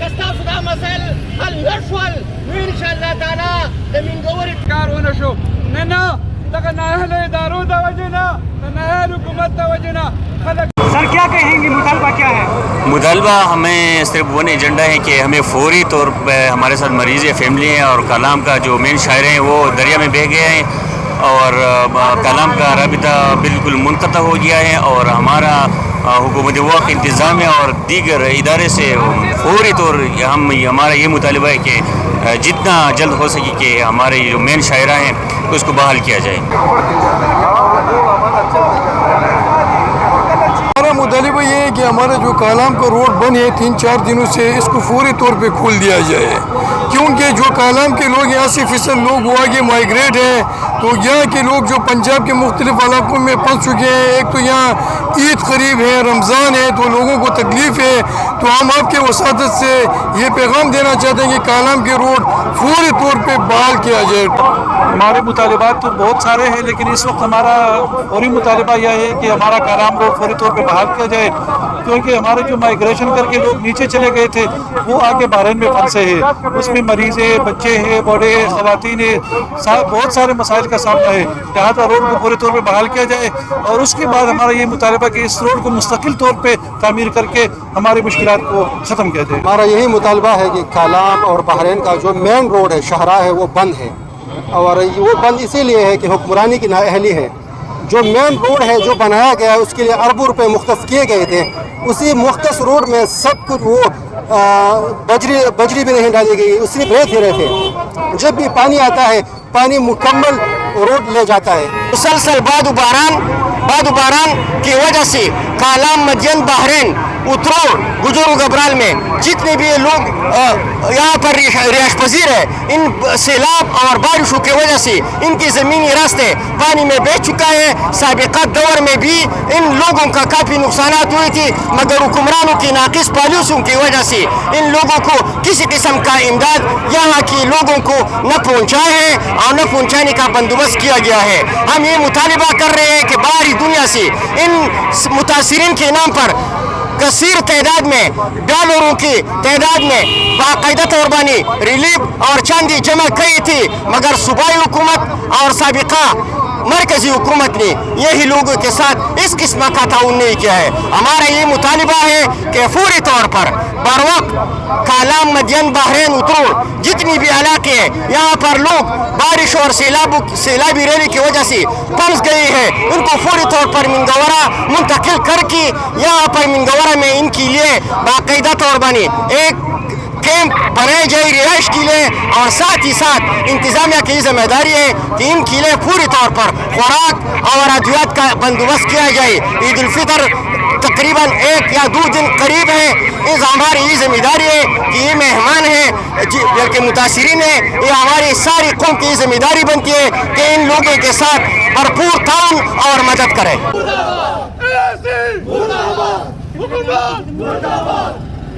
كاستافدا مثل هل يشول ان شاء الله تعالى من قوري کارونه شو نه دغه ناهل ادارو د وجنه ناهل حکومت د وجنه خلک سر کیا کہیں گے، مطالبہ کیا ہے؟ مطالبہ ہمیں صرف ون ایجنڈا ہے کہ ہمیں فوری طور پہ ہمارے ساتھ مریض یا فیملی ہیں اور کلام کا جو مین شاعر ہیں وہ دریا میں بہہ گئے ہیں اور کلام کا رابطہ بالکل منقطع ہو گیا ہے اور ہمارا حکومت وقت انتظامیہ اور دیگر ادارے سے فوری طور ہمارا یہ مطالبہ ہے کہ جتنا جلد ہو سکے کہ ہمارے جو مین شاعرہ ہیں اس کو بحال کیا جائے۔ ہمارا مطالبہ یہ ہے کہ ہمارا جو کالام کا روڈ بند ہے 3-4 دنوں سے اس کو فوری طور پہ کھول دیا جائے، کیونکہ جو کالام کے لوگ یہاں سے فیصد لوگ وہ آگے مائیگریٹ ہیں، تو یہاں کے لوگ جو پنجاب کے مختلف علاقوں میں پھنس چکے ہیں، ایک تو یہاں عید قریب ہے، رمضان ہے، تو لوگوں کو تکلیف ہے، تو ہم آپ کے وساطت سے یہ پیغام دینا چاہتے ہیں کہ کالام کے روڈ فوری طور پہ بحال کیا جائے۔ ہمارے مطالبات تو بہت سارے ہیں لیکن اس وقت ہمارا فوری مطالبہ یہ ہے کہ ہمارا کالام روڈ فوری طور پہ بحال کیا جائے، کیونکہ ہمارے جو مائیگریشن کر کے لوگ نیچے چلے گئے تھے وہ آگے بحرین میں پھنسے ہیں، اس میں مریض ہیں، بچے ہیں، بوڑھے ہیں، خواتین ہیں، بہت سارے مسائل کا سامنا ہے۔ لہٰذا روڈ کو پورے طور پہ بحال کیا جائے اور اس کے بعد ہمارا یہ مطالبہ کہ اس روڈ کو مستقل طور پہ تعمیر کر کے ہماری مشکلات کو ختم کیا جائے۔ ہمارا یہی مطالبہ ہے کہ کالام اور بحرین کا جو مین روڈ ہے شاہراہ ہے وہ بند ہے، اور وہ بند اسی لیے ہے کہ حکمرانی کی نااہلی ہے۔ جو مین روڈ ہے جو بنایا گیا ہے اس کے لیے اربوں روپے مختص کیے گئے تھے، اسی مختص روڈ میں سب کچھ وہ بجری بھی نہیں ڈالی گئی، صرف ریت ہی رہتے، جب بھی پانی آتا ہے پانی مکمل روڈ لے جاتا ہے۔ مسلسل باد و باران کی وجہ سے کالام مدین بحرین اترو گجر و گبرال میں جتنے بھی لوگ یہاں پر رہائش پذیر ہے، ان سیلاب اور بارشوں کی وجہ سے ان کی زمینی راستے پانی میں بہہ چکا ہے۔ سابقہ دور میں بھی ان لوگوں کا کافی نقصانات ہوئی تھی، مگر حکمرانوں کی ناقص پالیسیوں کی وجہ سے ان لوگوں کو کسی قسم کا امداد یہاں کے لوگوں کو نہ پہنچا ہے اور نہ پہنچانے کا بندوبست کیا گیا ہے۔ ہم یہ مطالبہ کر رہے ہیں کہ باہری دنیا سے ان متاثرین کے نام پر کثیر تعداد میں ڈالروں کی تعداد میں باقاعدہ طور پر ریلیف اور چاندی جمع کی تھی، مگر صوبائی حکومت اور سابقہ مرکزی حکومت نے یہی لوگوں کے ساتھ اس قسم کا تعاون نہیں کیا ہے۔ ہمارا یہ مطالبہ ہے کہ فوری طور پر بروقت کالام مدین بحرین اترو جتنی بھی علاقے ہیں یہاں پر لوگ بارش اور سیلابی ریلی کی وجہ سے پھنس گئے ہیں، ان کو فوری طور پر منگورا منتقل کر کے یہاں پر منگورا میں ان کے لیے باقاعدہ طور پر ایک کیمپ بنائے جائے رہائش کے لیے، اور ساتھ ہی ساتھ انتظامیہ کی ذمہ داری ہے کہ ان کے لیے پوری طور پر خوراک اور ادویات کا بندوبست کیا جائے۔ عید الفطر تقریباً 1 یا 2 دن قریب ہے، اس ہماری یہ ذمہ داری ہے کہ یہ مہمان ہیں بلکہ متاثرین ہیں، یہ ہماری ساری قوم کی ذمہ داری بنتی ہے کہ ان لوگوں کے ساتھ بھرپور تعاون اور مدد کریں۔